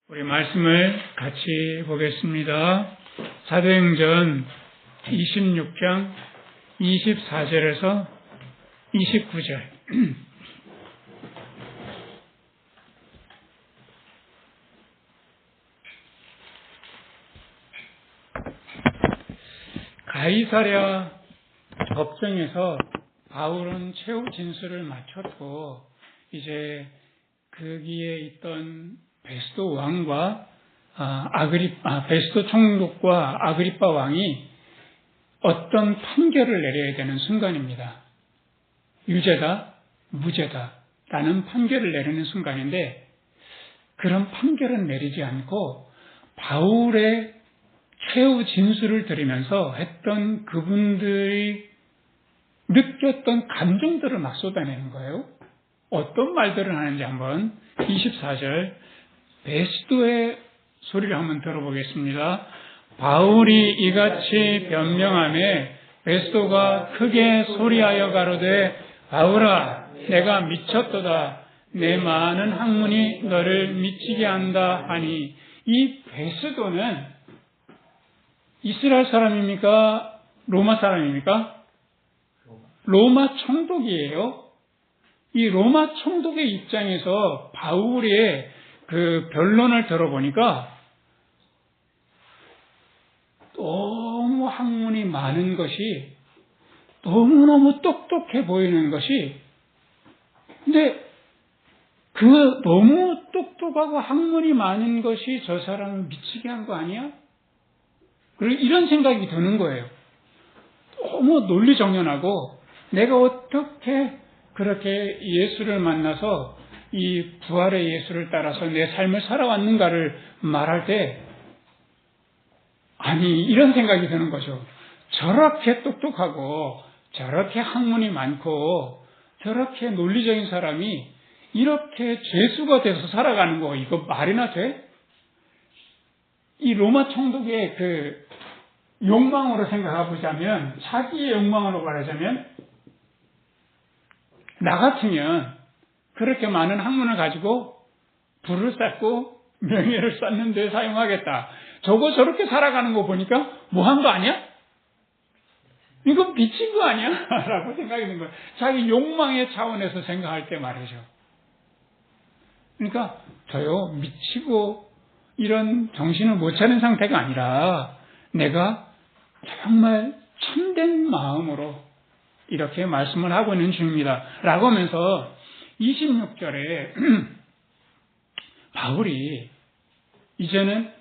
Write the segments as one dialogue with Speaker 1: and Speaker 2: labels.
Speaker 1: 우리 말씀을 같이 보겠습니다. 사도행전 26장 24절에서 29절. 가이사랴 법정에서 바울은 최후 진술을 마쳤고 이제 거기에 있던 베스도 왕과 베스도 총독과 아그리빠 왕이 어떤 판결을 내려야 되는 순간입니다. 유죄다, 무죄다 라는 판결을 내리는 순간인데 그런 판결은 내리지 않고 바울의 최후 진술을 들으면서 했던 그분들이 느꼈던 감정들을 막 쏟아내는 거예요. 어떤 말들을 하는지 한번 24절 베스도의 소리를 한번 들어보겠습니다. 바울이 이같이 변명하매 베스도가 크게 소리하여 가로되 바울아 내가 미쳤도다 내 많은 학문이 너를 미치게 한다 하니 이 베스도는 이스라엘 사람입니까? 로마 사람입니까? 로마 총독이에요. 이 로마 총독의 입장에서 바울의 그 변론을 들어보니까 너무 학문이 많은 것이 너무너무 똑똑해 보이는 것이 근데 그 너무 똑똑하고 학문이 많은 것이 저 사람을 미치게 한 거 아니야? 그리고 이런 생각이 드는 거예요. 너무 논리정연하고 내가 어떻게 그렇게 예수를 만나서 이 부활의 예수를 따라서 내 삶을 살아왔는가를 말할 때 아니 이런 생각이 드는 거죠. 저렇게 똑똑하고 저렇게 학문이 많고 저렇게 논리적인 사람이 이렇게 죄수가 돼서 살아가는 거 이거 말이나 돼? 이 로마 총독의 그 욕망으로 생각해보자면 자기의 욕망으로 말하자면 나 같으면 그렇게 많은 학문을 가지고 부를 쌓고 명예를 쌓는 데 사용하겠다. 저거 저렇게 살아가는 거 보니까 뭐 한 거 아니야? 이거 미친 거 아니야? 라고 생각이 드는 거예요. 자기 욕망의 차원에서 생각할 때 말이죠. 그러니까 저요 미치고 이런 정신을 못 차린 상태가 아니라 내가 정말 참된 마음으로 이렇게 말씀을 하고 있는 중입니다. 라고 하면서 26절에 바울이 이제는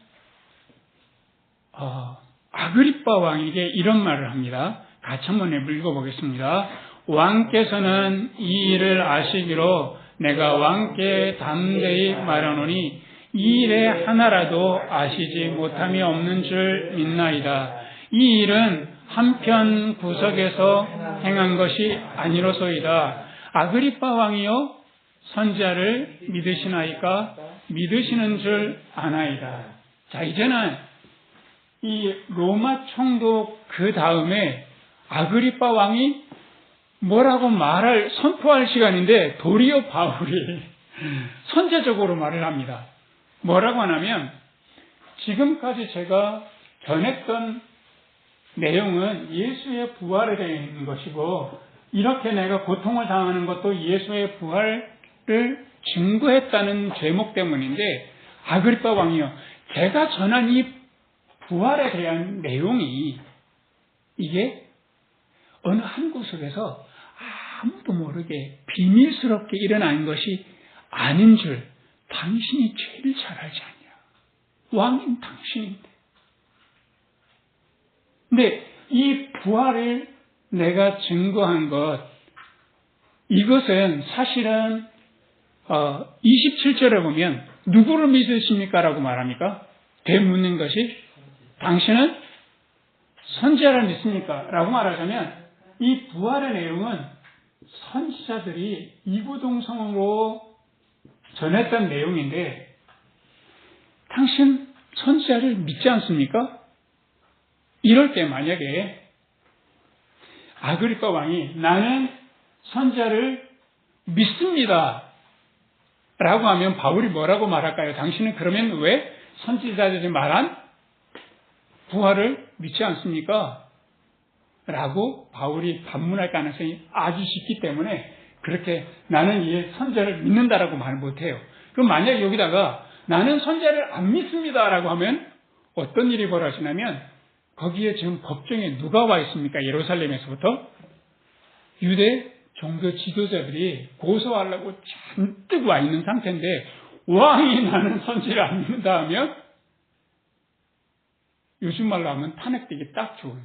Speaker 1: 아그리빠 왕에게 이런 말을 합니다. 같이 한번 읽어보겠습니다. 왕께서는 이 일을 아시기로 내가 왕께 담대히 말하노니 이 일에 하나라도 아시지 못함이 없는 줄 믿나이다. 이 일은 한편 구석에서 행한 것이 아니로소이다. 아그리빠 왕이요 선지자를 믿으시나이까? 믿으시는 줄 아나이다. 자 이제는 이 로마 총독 그 다음에 아그리빠 왕이 뭐라고 선포할 시간인데 도리어 바울이 선제적으로 말을 합니다. 뭐라고 하냐면 지금까지 제가 전했던 내용은 예수의 부활에 대한 것이고 이렇게 내가 고통을 당하는 것도 예수의 부활을 증거했다는 제목 때문인데 아그리빠 왕이요. 제가 전한 이 부활에 대한 내용이 이게 어느 한 구석에서 아무도 모르게 비밀스럽게 일어난 것이 아닌 줄 당신이 제일 잘 알지 않냐. 왕인 당신인데. 근데 이 부활을 내가 증거한 것 이것은 사실은 27절에 보면 누구를 믿으십니까? 라고 말합니까? 되묻는 것이 당신은 선지자를 믿습니까? 라고 말하자면 이 부활의 내용은 선지자들이 이구동성으로 전했던 내용인데 당신 선지자를 믿지 않습니까? 이럴 때 만약에 아그리빠 왕이 나는 선지자를 믿습니다. 라고 하면 바울이 뭐라고 말할까요? 당신은 그러면 왜 선지자들이 말한 부활을 믿지 않습니까? 라고 바울이 반문할 가능성이 아주 짙기 때문에 그렇게 나는 이 선지자를 믿는다라고 말 못해요. 그럼 만약 여기다가 나는 선지자를 안 믿습니다라고 하면 어떤 일이 벌어지냐면 거기에 지금 법정에 누가 와 있습니까? 예루살렘에서부터 유대 종교 지도자들이 고소하려고 잔뜩 와 있는 상태인데 왕이 나는 선지자를 안 믿는다 하면 요즘 말로 하면 탄핵되기 딱 좋은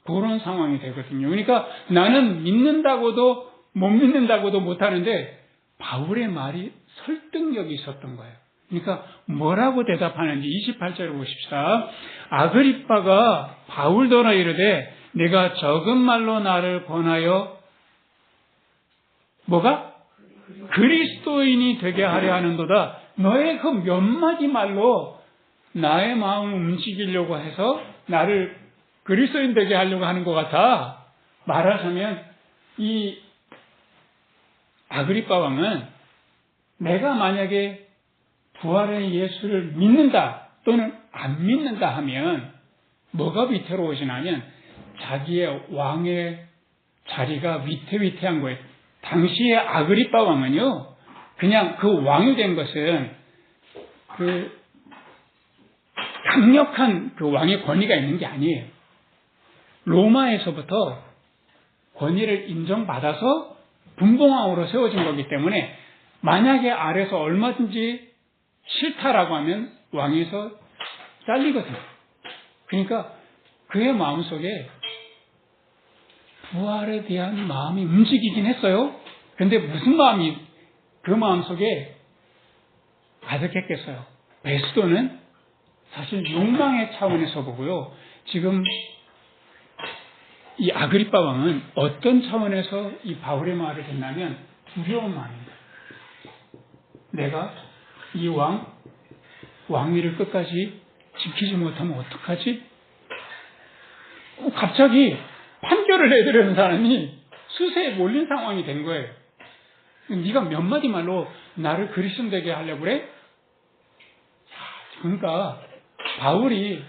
Speaker 1: 그런 상황이 되거든요. 그러니까 나는 믿는다고도 못 믿는다고도 못하는데 바울의 말이 설득력이 있었던 거예요. 그러니까 뭐라고 대답하는지 28절을 보십시다. 아그리빠가 바울더러 이르되 내가 적은 말로 나를 권하여 뭐가? 그리스도인이 되게 하려 하는도다. 너의 그 몇 마디 말로 나의 마음을 움직이려고 해서 나를 그리스도인 되게 하려고 하는 것 같아. 말하자면 이 아그리빠 왕은 내가 만약에 부활의 예수를 믿는다 또는 안 믿는다 하면 뭐가 위태로워지냐면 자기의 왕의 자리가 위태위태한 거예요. 당시에 아그리빠 왕은요, 그냥 그 왕이 된 것은 그 강력한 그 왕의 권위가 있는 게 아니에요. 로마에서부터 권위를 인정받아서 분봉왕으로 세워진 거기 때문에 만약에 아래서 얼마든지 싫다라고 하면 왕에서 잘리거든요. 그러니까 그의 마음속에 부활에 대한 마음이 움직이긴 했어요. 그런데 무슨 마음이 그 마음속에 가득했겠어요. 베스도는 사실 욕망의 차원에서 보고요. 지금 이 아그리빠 왕은 어떤 차원에서 이 바울의 말을 했냐면 두려운 마음입니다. 내가 이 왕위를 끝까지 지키지 못하면 어떡하지? 갑자기 판결을 내드리는 사람이 수세에 몰린 상황이 된 거예요. 네가 몇 마디 말로 나를 그리스도 되게 하려고 그래? 그러니까 바울이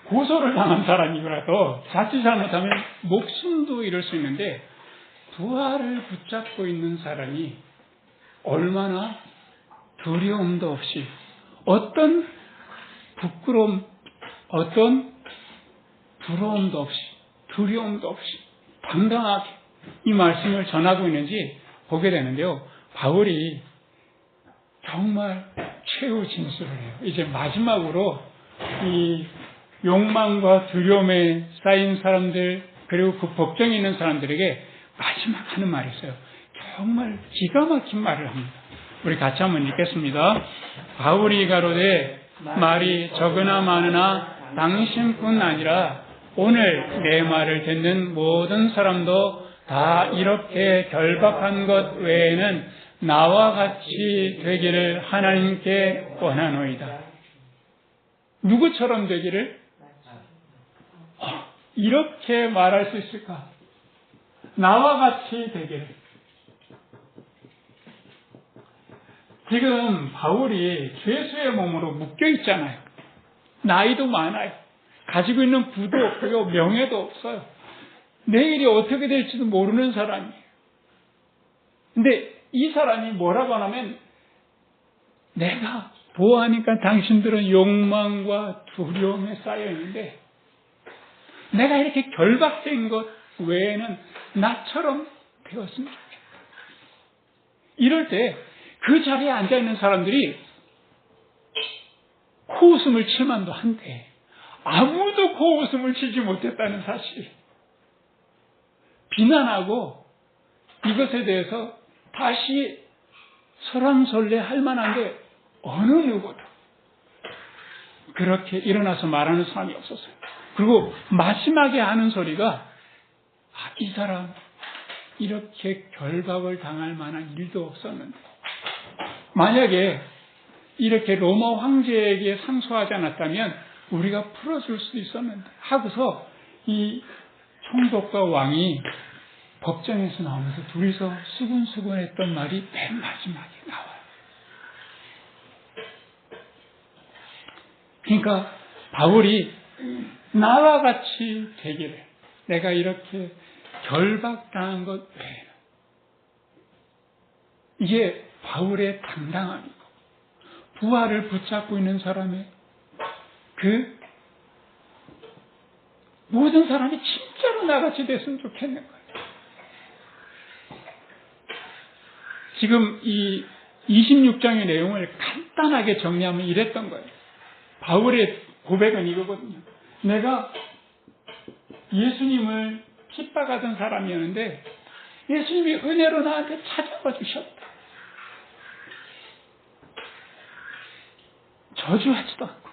Speaker 1: 고소를 당한 사람이라도 자칫 잘못하면 목숨도 잃을 수 있는데 부활을 붙잡고 있는 사람이 얼마나 두려움도 없이 어떤 부끄러움, 어떤 부러움도 없이 두려움도 없이 당당하게 이 말씀을 전하고 있는지 보게 되는데요. 바울이 정말 최후 진술을 해요. 이제 마지막으로 이 욕망과 두려움에 쌓인 사람들 그리고 그 법정에 있는 사람들에게 마지막 하는 말이 있어요. 정말 기가 막힌 말을 합니다. 우리 같이 한번 읽겠습니다. 바울이 가로되 말이 적으나 많으나 당신뿐 아니라 오늘 내 말을 듣는 모든 사람도 다 이렇게 결박한 것 외에는 나와 같이 되기를 하나님께 원하노이다. 누구처럼 되기를? 이렇게 말할 수 있을까? 나와 같이 되기를. 지금 바울이 죄수의 몸으로 묶여 있잖아요. 나이도 많아요. 가지고 있는 부도 없고요. 명예도 없어요. 내일이 어떻게 될지도 모르는 사람이에요. 근데 이 사람이 뭐라고 하냐면 내가 보아하니까 당신들은 욕망과 두려움에 쌓여 있는데 내가 이렇게 결박된 것 외에는 나처럼 되었으면 좋겠다. 이럴 때 그 자리에 앉아있는 사람들이 코웃음을 칠 만도 한데 아무도 코웃음을 치지 못했다는 사실. 비난하고 이것에 대해서 다시 설왕설래 할 만한데 어느 누구도 그렇게 일어나서 말하는 사람이 없었어요. 그리고 마지막에 하는 소리가 이 사람 이렇게 결박을 당할 만한 일도 없었는데 만약에 이렇게 로마 황제에게 상소하지 않았다면 우리가 풀어줄 수도 있었는데 하고서 이 총독과 왕이 법정에서 나오면서 둘이서 수근수근했던 말이 맨 마지막에 나와요. 그러니까 바울이 나와 같이 되기를, 내가 이렇게 결박당한 것 외에는, 이게 바울의 당당함이고 부활을 붙잡고 있는 사람의 그 모든 사람이 진짜로 나같이 됐으면 좋겠는 거예요. 지금 이 26장의 내용을 간단하게 정리하면 이랬던 거예요. 바울의 고백은 이거거든요. 내가 예수님을 핍박하던 사람이었는데 예수님이 은혜로 나한테 찾아와 주셨다. 저주하지도 않고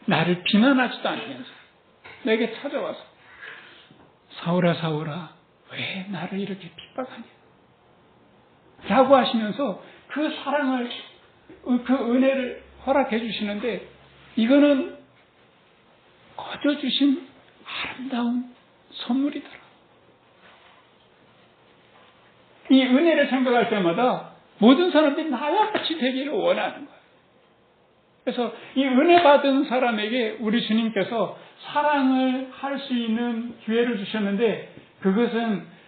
Speaker 1: 나를 비난하지도 않으면서 내게 찾아와서 사울아 사울아 왜 나를 이렇게 핍박하냐 라고 하시면서 그 사랑을, 그 은혜를 허락해 주시는데, 이거는 거저 주신 아름다운 선물이더라. 이 은혜를 생각할 때마다 모든 사람들이 나와 같이 되기를 원하는 거예요. 그래서 이 은혜 받은 사람에게 우리 주님께서 사랑을 할 수 있는 기회를 주셨는데, 그것은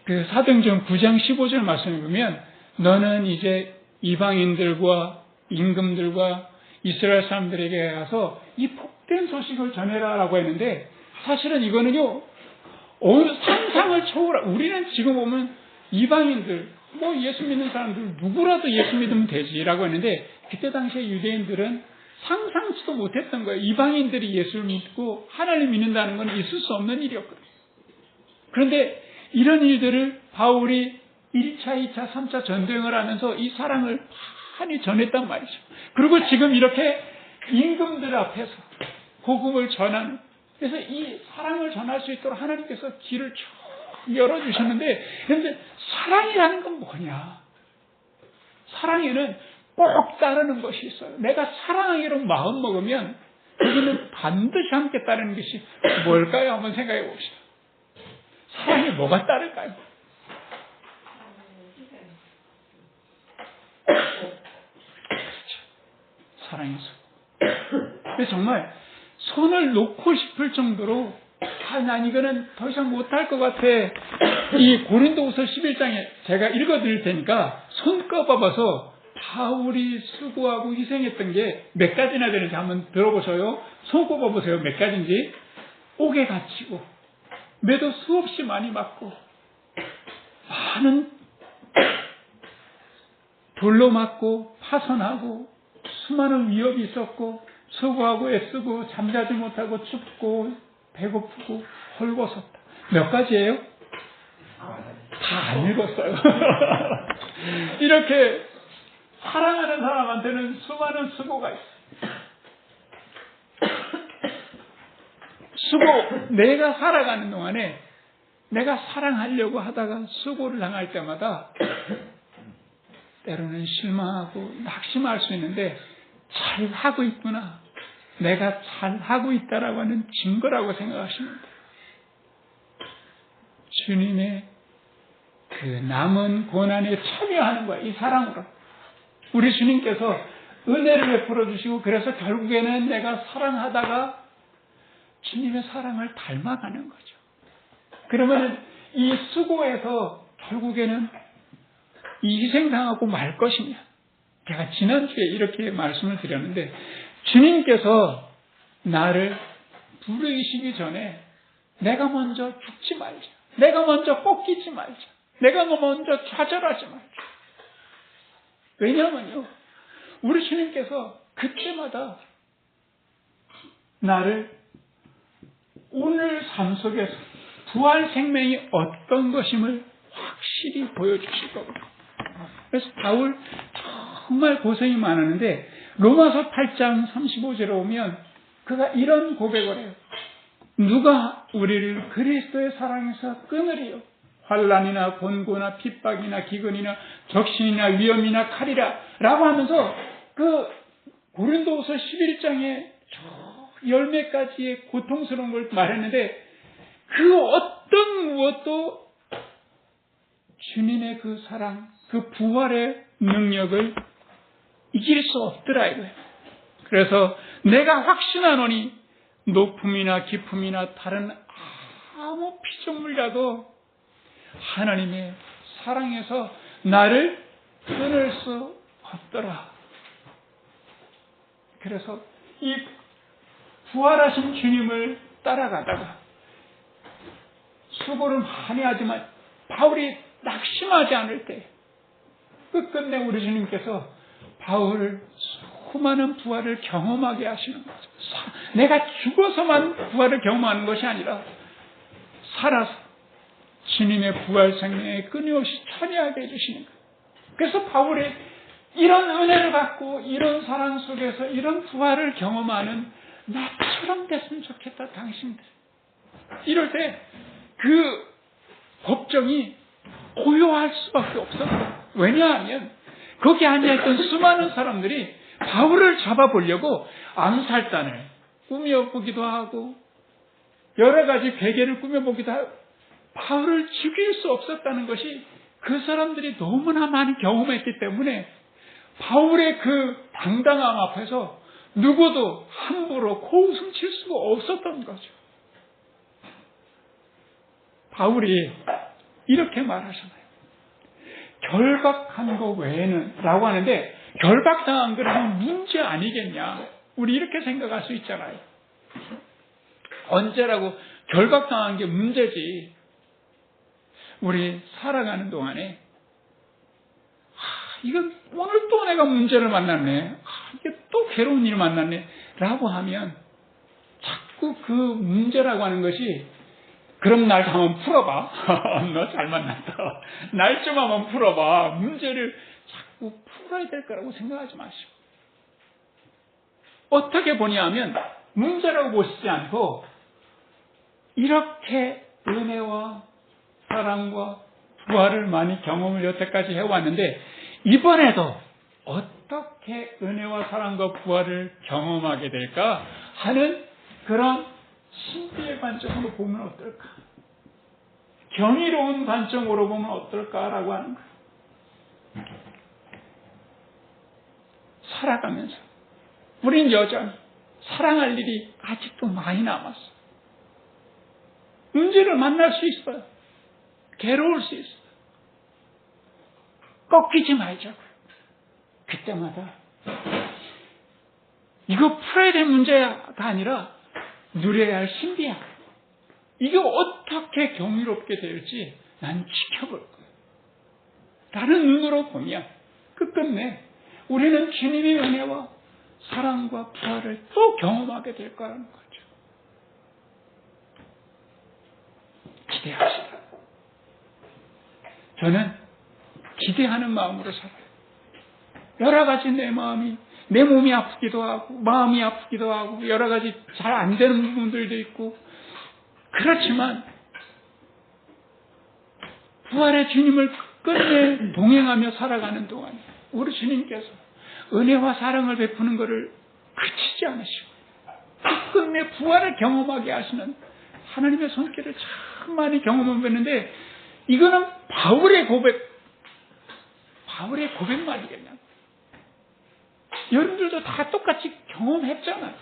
Speaker 1: 그 사도행전 9장 15절 말씀을 보면 너는 이제 이방인들과 임금들과 이스라엘 사람들에게 가서 이 복된 소식을 전해라라고 했는데, 사실은 이거는요 상상을 초월하, 우리는 지금 보면 이방인들, 뭐 예수 믿는 사람들 누구라도 예수 믿으면 되지라고 했는데, 그때 당시에 유대인들은 상상치도 못했던 거예요. 이방인들이 예수를 믿고 하나님 믿는다는 건 있을 수 없는 일이었거든요. 그런데 이런 일들을 바울이 1차, 2차, 3차 전쟁을 하면서 이 사랑을 많이 전했단 말이죠. 그리고 지금 이렇게 임금들 앞에서 복음을 전하는, 그래서 이 사랑을 전할 수 있도록 하나님께서 길을 쭉 열어주셨는데, 그런데 사랑이라는 건 뭐냐? 사랑에는 꼭 따르는 것이 있어요. 내가 사랑하기로 마음 먹으면 거기는 반드시 함께 따르는 것이 뭘까요? 한번 생각해 봅시다. 사랑에 뭐가 따를까요? 사랑에서. 그래서 정말 손을 놓고 싶을 정도로 난 이거는 더 이상 못할 것 같아. 이 고린도후서 11장에 제가 읽어드릴 테니까 손 꼽아봐서 바울이 수고하고 희생했던 게 몇 가지나 되는지 한번 들어보셔요. 손 꼽아보세요. 몇 가지인지. 옥에 갇히고 매도 수없이 많이 맞고 많은 돌로 맞고 파손하고 수많은 위협이 있었고 수고하고 애쓰고 잠자지 못하고 춥고 배고프고 헐벗었다. 몇 가지예요? 다 안 읽었어요. 이렇게 사랑하는 사람한테는 수많은 수고가 있어요. 수고, 내가 살아가는 동안에 내가 사랑하려고 하다가 수고를 당할 때마다 때로는 실망하고 낙심할 수 있는데, 잘 하고 있구나, 내가 잘 하고 있다라고 하는 증거라고 생각하시면 돼요. 주님의 그 남은 고난에 참여하는 거야, 이 사랑으로. 우리 주님께서 은혜를 베풀어 주시고, 그래서 결국에는 내가 사랑하다가 주님의 사랑을 닮아가는 거죠. 그러면 이 수고에서 결국에는 이 희생당하고 말 것이냐. 제가 지난주에 이렇게 말씀을 드렸는데, 주님께서 나를 부르시기 전에 내가 먼저 죽지 말자, 내가 먼저 꺾이지 말자, 내가 먼저 좌절하지 말자. 왜냐하면요, 우리 주님께서 그때마다 나를 오늘 삶 속에서 부활 생명이 어떤 것임을 확실히 보여주실 거거든요. 그래서 바울 정말 고생이 많았는데, 로마서 8장 35절에 오면 그가 이런 고백을 해요. 누가 우리를 그리스도의 사랑에서 끊으리요? 환난이나 곤고나 핍박이나 기근이나 적신이나 위험이나 칼이라 라고 하면서 그 고린도후서 11장에 열 몇 가지의 고통스러운 걸 말했는데, 그 어떤 무엇도 주님의 그 사랑, 그 부활의 능력을 이길 수 없더라 이거예요. 그래서 내가 확신하노니 높음이나 깊음이나 다른 아무 피조물이라도 하나님의 사랑에서 나를 끊을 수 없더라. 그래서 이 부활하신 주님을 따라가다가 수고를 많이 하지만 바울이 낙심하지 않을 때 끝끝내 우리 주님께서 바울을 수많은 부활을 경험하게 하시는 거죠. 내가 죽어서만 부활을 경험하는 것이 아니라 살아서 주님의 부활 생명에 끊임없이 참여하게 해주시는 거예요. 그래서 바울이 이런 은혜를 받고 이런 사랑 속에서 이런 부활을 경험하는 나처럼 됐으면 좋겠다 당신들. 이럴 때 그 걱정이 고요할 수밖에 없었어요. 왜냐하면 거기 앉아있던 수많은 사람들이 바울을 잡아보려고 암살단을 꾸며보기도 하고 여러 가지 베개를 꾸며보기도 하고 바울을 죽일 수 없었다는 것이 그 사람들이 너무나 많이 경험했기 때문에 바울의 그 당당함 앞에서 누구도 함부로 코웃음 칠 수가 없었던 거죠. 바울이 이렇게 말하잖아요. 결박한 거 외에는 라고 하는데 결박당한 거라면 문제 아니겠냐. 우리 이렇게 생각할 수 있잖아요. 언제라고 결박당한 게 문제지. 우리 살아가는 동안에 이건 오늘 또 내가 문제를 만났네. 이게 또 괴로운 일을 만났네. 라고 하면 자꾸 그 문제라고 하는 것이 그럼 날 한번 풀어봐. 너 잘 만났다. 날 좀 한번 풀어봐. 문제를 자꾸 풀어야 될 거라고 생각하지 마시고. 어떻게 보냐 하면 문제라고 보시지 않고 이렇게 은혜와 사랑과 부활을 많이 경험을 여태까지 해왔는데 이번에도 어떻게 은혜와 사랑과 부활을 경험하게 될까 하는 그런 신비의 관점으로 보면 어떨까? 경이로운 관점으로 보면 어떨까라고 하는 거예요. 살아가면서 우린 여전히 사랑할 일이 아직도 많이 남았어. 문제를 만날 수 있어요. 괴로울 수 있어요. 꺾이지 말자고요. 그때마다 이거 풀어야 될 문제가 아니라 누려야 할 신비야. 이게 어떻게 경이롭게 될지 난 지켜볼 거야. 다른 눈으로 보면 끝끝내 우리는 주님의 은혜와 사랑과 부활을 또 경험하게 될 거라는 거죠. 기대합시다. 저는 기대하는 마음으로 살아요. 여러 가지 내 몸이 아프기도 하고 마음이 아프기도 하고 여러 가지 잘 안 되는 부분들도 있고 그렇지만 부활의 주님을 끝내 동행하며 살아가는 동안 우리 주님께서 은혜와 사랑을 베푸는 것을 그치지 않으시고 끝내 부활을 경험하게 하시는 하나님의 손길을 참 많이 경험했는데 이거는 바울의 고백말이겠냐. 여러분들도 다 똑같이 경험했잖아요.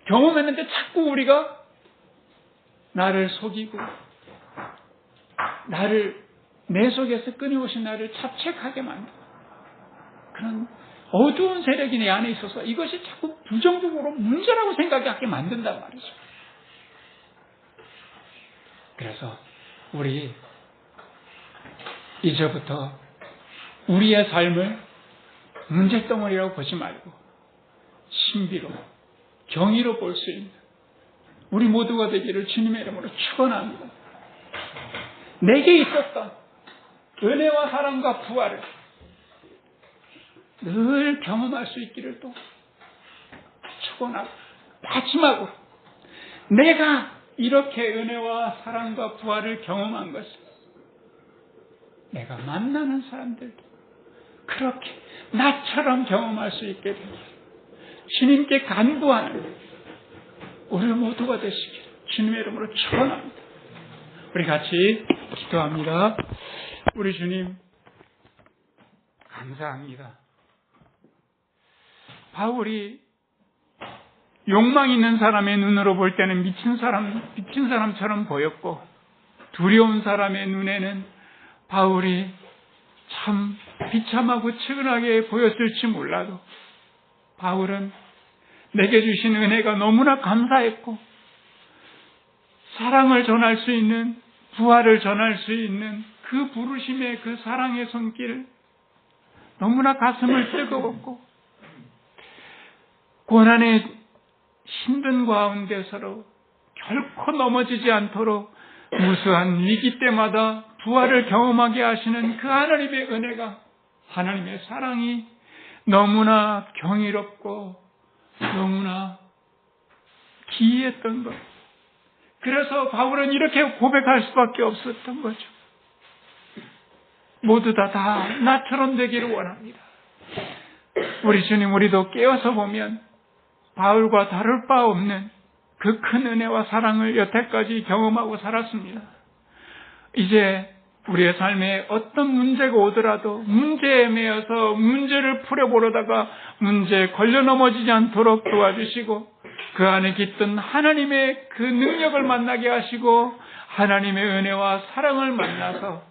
Speaker 1: 경험했는데 자꾸 우리가 나를 속이고 내 속에서 끊임없이 나를 자책하게 만드는 그런 어두운 세력이 내 안에 있어서 이것이 자꾸 부정적으로 문제라고 생각하게 만든단 말이죠. 그래서 우리 이제부터 우리의 삶을 문제덩어리라고 보지 말고 신비로 경이로 볼 수 있는 우리 모두가 되기를 주님의 이름으로 축원합니다. 내게 있었던 은혜와 사랑과 부활을 늘 경험할 수 있기를 또 축원하고 마지막으로 내가 이렇게 은혜와 사랑과 부활을 경험한 것을 내가 만나는 사람들도 그렇게 나처럼 경험할 수 있게 되길 주님께 간구하는 우리 모두가 되시길 주님의 이름으로 축원합니다. 우리 같이 기도합니다. 우리 주님, 감사합니다. 바울이 욕망 있는 사람의 눈으로 볼 때는 미친 사람처럼 보였고, 두려운 사람의 눈에는 바울이 참 비참하고 측은하게 보였을지 몰라도, 바울은 내게 주신 은혜가 너무나 감사했고, 사랑을 전할 수 있는, 부활을 전할 수 있는 그 부르심의 그 사랑의 손길, 너무나 가슴을 뜨거웠고, 고난의 힘든 가운데서로 결코 넘어지지 않도록 무수한 위기 때마다 부활을 경험하게 하시는 그 하나님의 은혜가, 하나님의 사랑이 너무나 경이롭고 너무나 기이했던 것. 그래서 바울은 이렇게 고백할 수밖에 없었던 거죠. 모두 다 나처럼 되기를 원합니다. 우리 주님, 우리도 깨어서 보면 바울과 다를 바 없는 그 큰 은혜와 사랑을 여태까지 경험하고 살았습니다. 이제 우리의 삶에 어떤 문제가 오더라도 문제에 매여서 문제를 풀어보려다가 문제에 걸려 넘어지지 않도록 도와주시고, 그 안에 깃든 하나님의 그 능력을 만나게 하시고, 하나님의 은혜와 사랑을 만나서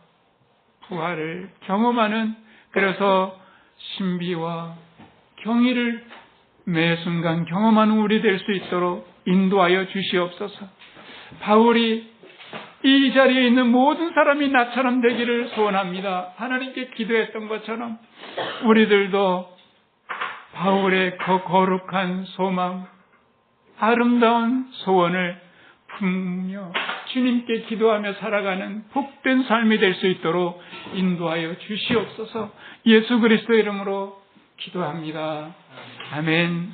Speaker 1: 부활을 경험하는, 그래서 신비와 경의를 매 순간 경험하는 우리 될 수 있도록 인도하여 주시옵소서. 바울이 이 자리에 있는 모든 사람이 나처럼 되기를 소원합니다. 하나님께 기도했던 것처럼 우리들도 바울의 그 거룩한 소망, 아름다운 소원을 품며 주님께 기도하며 살아가는 복된 삶이 될 수 있도록 인도하여 주시옵소서. 예수 그리스도의 이름으로 기도합니다. 아멘.